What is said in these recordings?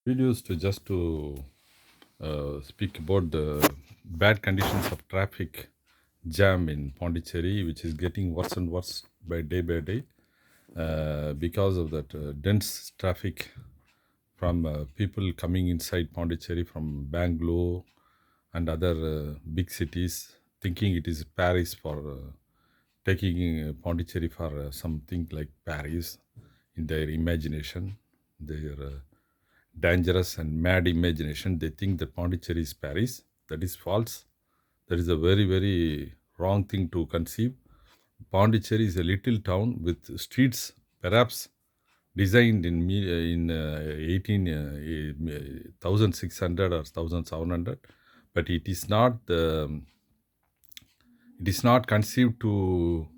Videos to speak about the bad conditions of traffic jam in Pondicherry, which is getting worse and worse by day because of that dense traffic from people coming inside Pondicherry from Bangalore and other big cities, thinking it is Paris for taking Pondicherry for something like Paris in their imagination, their dangerous and mad imagination. They think that Pondicherry is Paris. That is false. That is a very, very wrong thing to conceive. Pondicherry is a little town with streets perhaps designed in 18 1600 or 1700, but it is not conceived to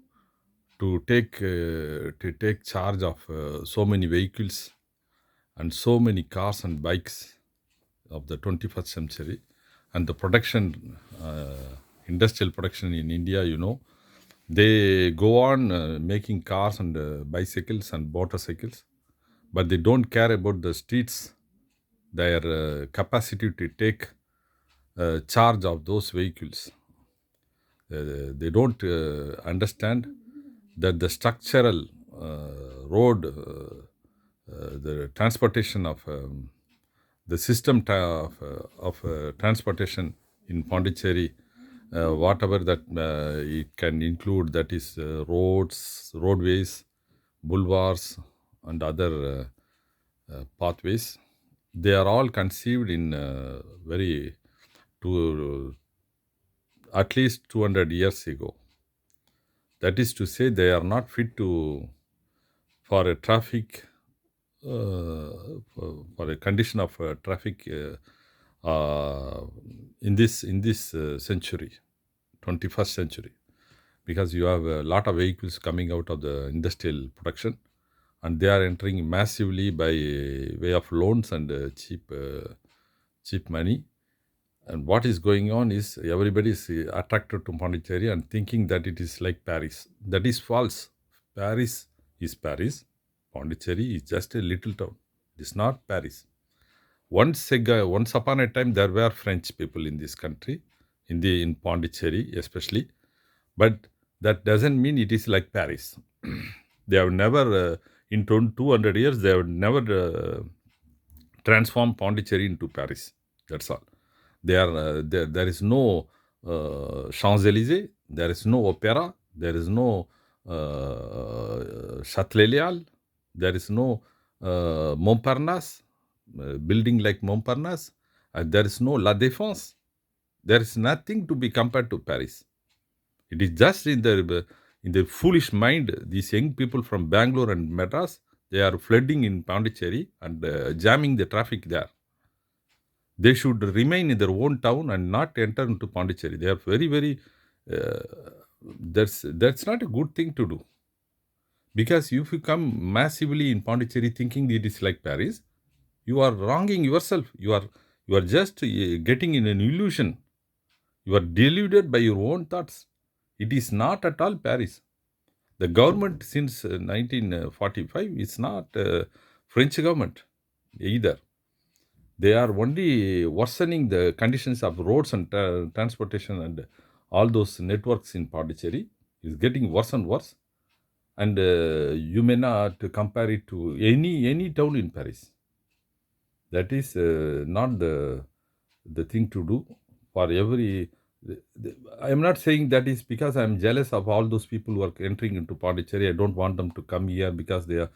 take charge of so many vehicles and so many cars and bikes of the 21st century. And the production, industrial production in India, they go on making cars and bicycles and motorcycles, but they don't care about the streets, their capacity to take charge of those vehicles. They don't understand that the structural road, the transportation of the system of transportation in Pondicherry, whatever that it can include, that is roads, roadways, boulevards, and other pathways. They are all conceived in very to at least 200 years ago. That is to say, they are not fit to for a traffic for a condition of traffic in this century, 21st century, because you have a lot of vehicles coming out of the industrial production, and they are entering massively by way of loans and cheap money. And what is going on is everybody is attracted to Pondicherry and thinking that it is like Paris. That is false. Paris is Paris. Pondicherry is just a little town. It is not Paris. Once upon a time, there were French people in this country, in Pondicherry especially, but that doesn't mean it is like Paris. They have never, in 200 years, they have never transformed Pondicherry into Paris. That's all. There is no Champs Elysees. There is no opera. There is no Châtelet-Léal. There is no Montparnasse, building like Montparnasse. There is no La Défense. There is nothing to be compared to Paris. It is just in the foolish mind, these young people from Bangalore and Madras, they are flooding in Pondicherry and jamming the traffic there. They should remain in their own town and not enter into Pondicherry. They are very, very. Uh, that's not a good thing to do, because if you come massively in Pondicherry thinking it is like Paris, you are wronging yourself. You are just getting in an illusion. You are deluded by your own thoughts. It is not at all Paris. The government since 1945 is not French government either. They are only worsening the conditions of roads and transportation and all those networks in Pondicherry is getting worse and worse. And you may not compare it to any town in Paris. That is not the thing to do for every. I am not saying that is because I am jealous of all those people who are entering into Pondicherry. I don't want them to come here because they are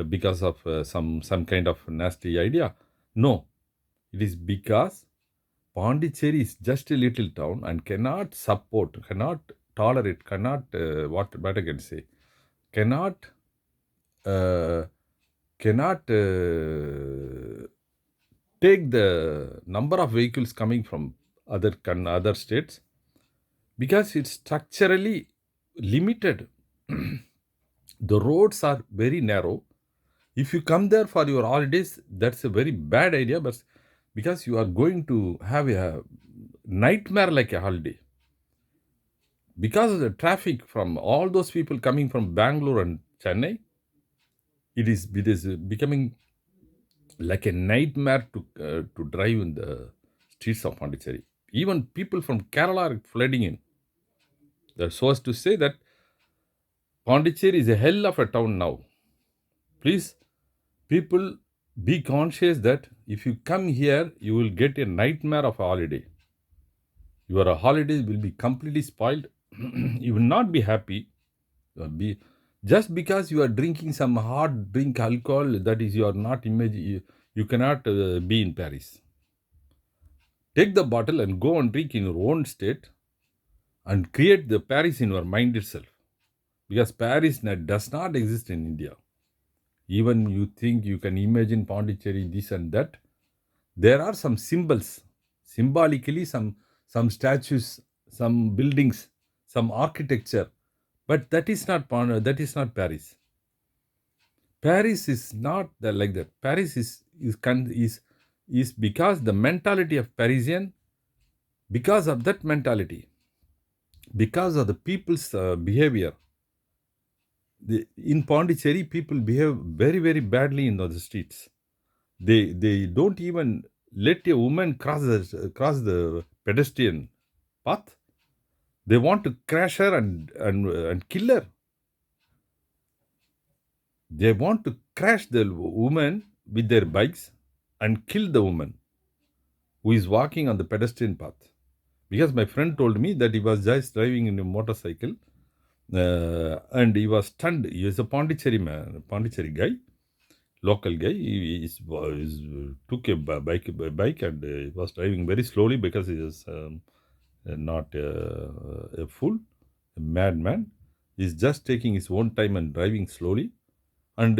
because of some kind of nasty idea. No, it is because Pondicherry is just a little town and cannot support, cannot tolerate, cannot what I can say, cannot uh, cannot take the number of vehicles coming from other states, because it's structurally limited. The roads are very narrow. If you come there for your holidays, that's a very bad idea, but because you are going to have a nightmare like a holiday, because of the traffic from all those people coming from Bangalore and Chennai, it is becoming like a nightmare to drive in the streets of Pondicherry. Even people from Kerala are flooding in. So as to say that Pondicherry is a hell of a town now. Please, people, be conscious that if you come here, you will get a nightmare of a holiday. Your holidays will be completely spoiled. You will not be happy. Be just because you are drinking some hard drink alcohol, that is you are not you cannot be in Paris. Take the bottle and go and drink in your own state and create the Paris in your mind itself. Because Paris does not exist in India. Even you think you can imagine Pondicherry, this and that. There are some symbols, symbolically, some statues, some buildings, some architecture, but that is not Paris. Paris is not like that. Paris is because the mentality of Parisian, because of that mentality, because of the people's behavior. In Pondicherry, people behave very very badly in the streets. They don't even let a woman cross the pedestrian path. They want to crash her and kill her. They want to crash the woman with their bikes and kill the woman who is walking on the pedestrian path. Because my friend told me that he was just driving in a motorcycle and he was stunned. He is a Pondicherry man, Pondicherry guy, local guy. Took a bike and was driving very slowly because he is not a fool, a madman. He's just taking his own time and driving slowly and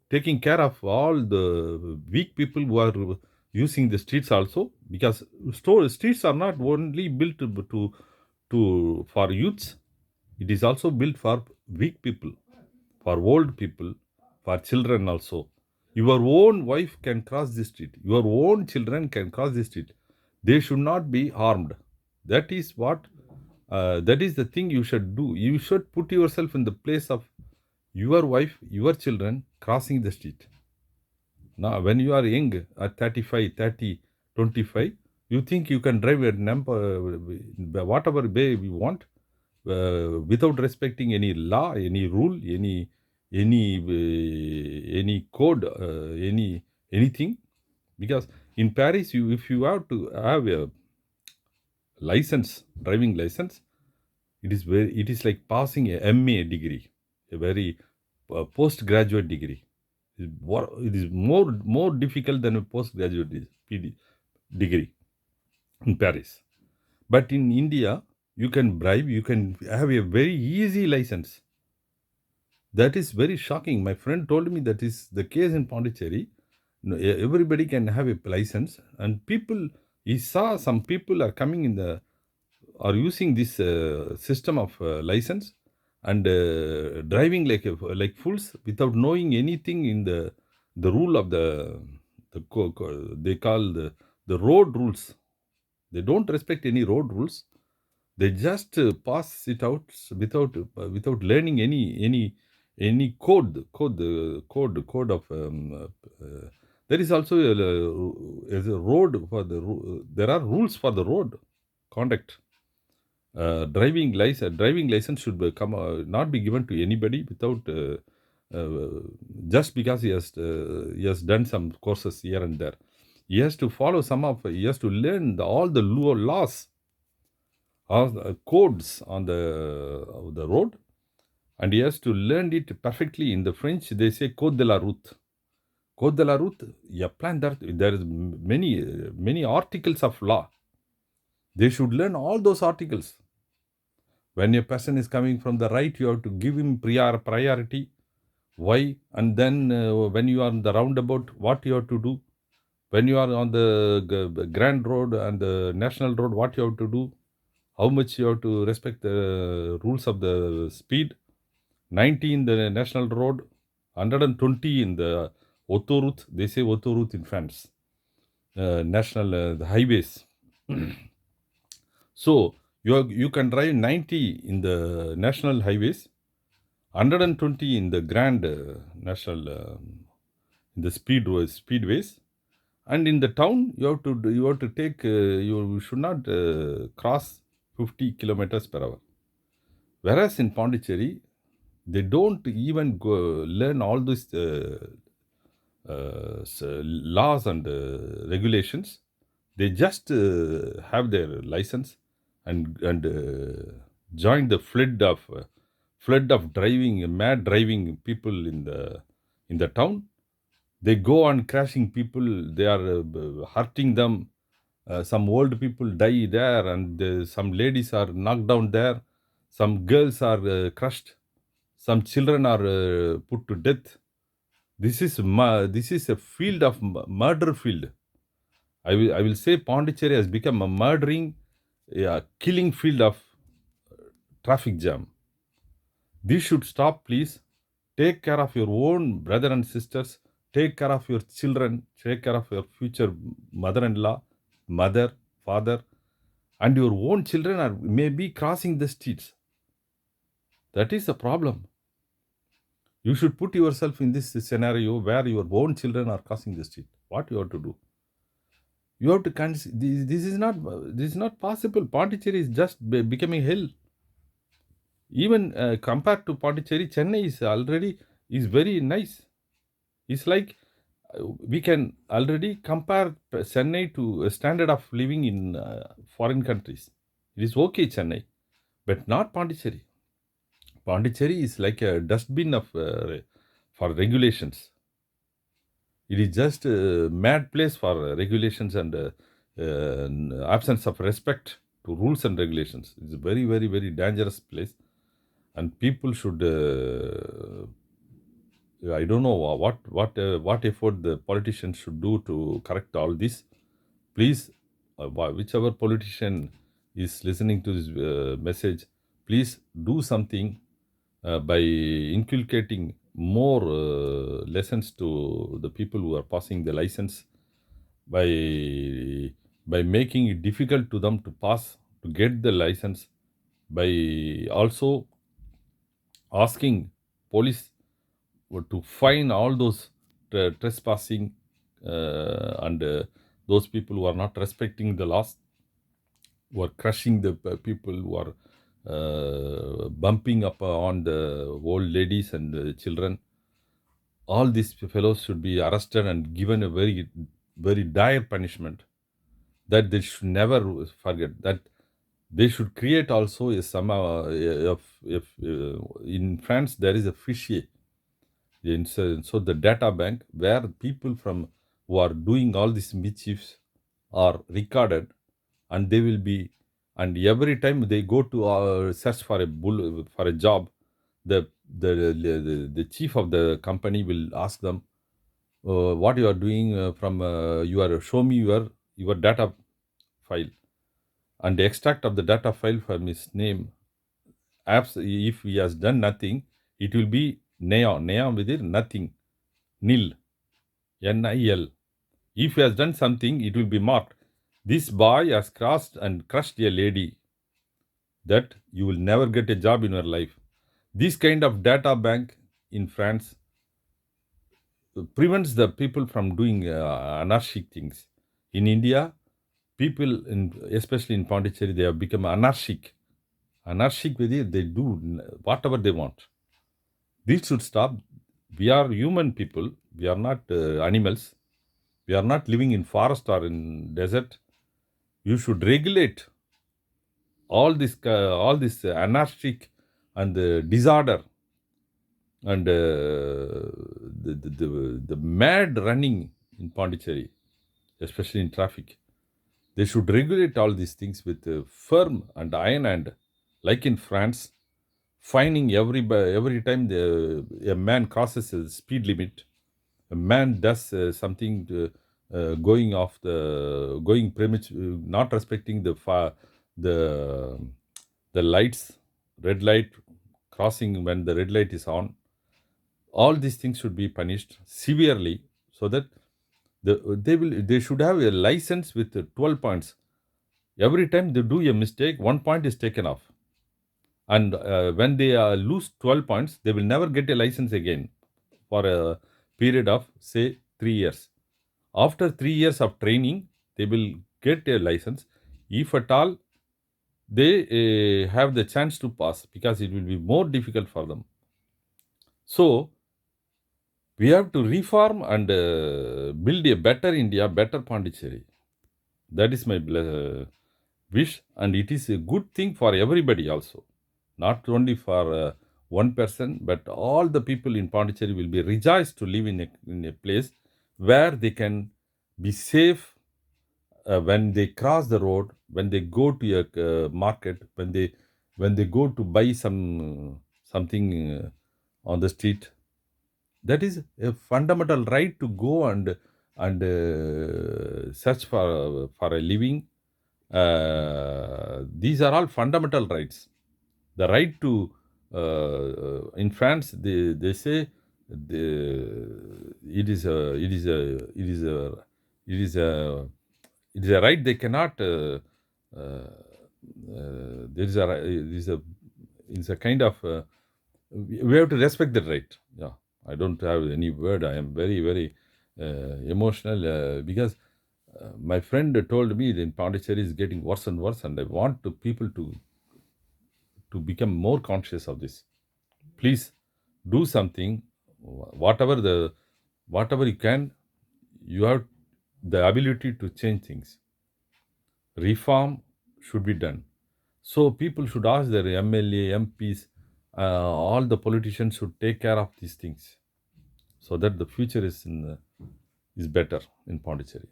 taking care of all the weak people who are using the streets also, because streets are not only built to for youths. It is also built for weak people, for old people, for children also. Your own wife can cross the street, your own children can cross the street. They should not be harmed. That is what that is the thing you should do. You should put yourself in the place of your wife, your children crossing the street. Now, when you are young, at 35, 30, 25, you think you can drive a number, whatever way you want, without respecting any law, any rule, any code, anything. Because in Paris, if you have to have a license, driving license, it is like passing a MA degree, a very postgraduate degree. It is more difficult than a postgraduate degree in Paris. But in India, you can bribe, you can have a very easy license. That is very shocking. My friend told me that is the case in Pondicherry. Everybody can have a license, and people, he saw some people are coming in the are using this system of license and driving like fools without knowing anything in the rule of they call the road rules. They don't respect any road rules. They just pass it out without learning any code of there is also a road for there are rules for the road conduct. Driving license should not be given to anybody without uh, just because he has done some courses here and there. He has to follow he has to learn all the laws, all the codes on the road, and he has to learn it perfectly. In the French, they say code de la route. Code de la route, you plan that there is many articles of law. They should learn all those articles. When a person is coming from the right, you have to give him priority. Why? And then when you are on the roundabout, what you have to do? When you are on the grand road and the national road, what you have to do? How much you have to respect the rules of the speed? 90 in the national road, 120 in the autoroute. They say autoroute in France. National the highways. So you can drive 90 in the national highways, 120 in the grand national in the speedways. And in the town, you have to take you should not cross 50 kilometers per hour. Whereas in Pondicherry, they don't even learn all these laws and regulations. They just have their license and join the flood of driving, mad driving people in the town. They go on crashing people. They are hurting them. Some old people die there, and some ladies are knocked down there. Some girls are crushed. Some children are put to death. This is a field of murder field. I will say Pondicherry has become a murdering, killing field of traffic jam. This should stop, please. Take care of your own brother and sisters. Take care of your children. Take care of your future mother-in-law, mother, father, and your own children are maybe crossing the streets. That is the problem. You should put yourself in this scenario where your own children are crossing the street. What you have to do? You have to consider this is not possible. Pondicherry is just becoming hell. Even compared to Pondicherry, Chennai is very nice. It's like we can already compare Chennai to a standard of living in foreign countries. It is okay, Chennai, but not Pondicherry. Pondicherry is like a dustbin for regulations. It is just a mad place for regulations and absence of respect to rules and regulations. It's a very, very, very dangerous place, and people should. I don't know what effort the politicians should do to correct all this. Please, whichever politician is listening to this message, please do something by inculcating more lessons to the people who are passing the license, by making it difficult to them to pass to get the license, by also asking police to fine all those trespassing and those people who are not respecting the laws, who are crushing the people, who are bumping up on the old ladies and the children. All these fellows should be arrested and given a very, very dire punishment that they should never forget. That they should create also a somehow if in France there is a fichier, so the data bank where people from who are doing all these mischiefs are recorded, and they will be, and every time they go to search for for a job, the chief of the company will ask them, what you are doing from you are show me your data file, and the extract of the data file from his name. Apps, if he has done nothing, it will be neon with it nothing, nil, nil. If he has done something, it will be marked, this boy has crossed and crushed a lady, that you will never get a job in your life. This kind of data bank in France prevents the people from doing anarchic things. In India, people, especially in Pondicherry, they have become anarchic. Anarchic with it, they do whatever they want. This should stop. We are human people. We are not animals. We are not living in forest or in desert. You should regulate all this anarchic and disorder and the mad running in Pondicherry, especially in traffic. They should regulate all these things with firm and iron hand, like in France, fining every time a man crosses a speed limit. A man does something going premature, not respecting the the lights, red light, crossing when the red light is on. All these things should be punished severely, so that they should have a license with 12 points. Every time they do a mistake, 1 point is taken off, and when they lose 12 points, they will never get a license again for a period of say 3 years. After 3 years of training, they will get a license. If at all they have the chance to pass, because it will be more difficult for them. So we have to reform and build a better India, better Pondicherry. That is my wish, and it is a good thing for everybody also, not only for one person, but all the people in Pondicherry will be rejoiced to live in a place where they can be safe when they cross the road, when they go to a market, when they go to buy something on the street. That is a fundamental right to go and search for a living. These are all fundamental rights. The right to in France, they say it is a it is a it is a it is a it is a right they cannot there is a it is a it's a kind of we have to respect that right. Yeah, I don't have any word. I am very very emotional because my friend told me that Pondicherry is getting worse and worse, and I want to people to become more conscious of this. Please do something, whatever you can. You have the ability to change things. Reform should be done. So people should ask their MLA, MPs, all the politicians should take care of these things so that the future is better in Pondicherry.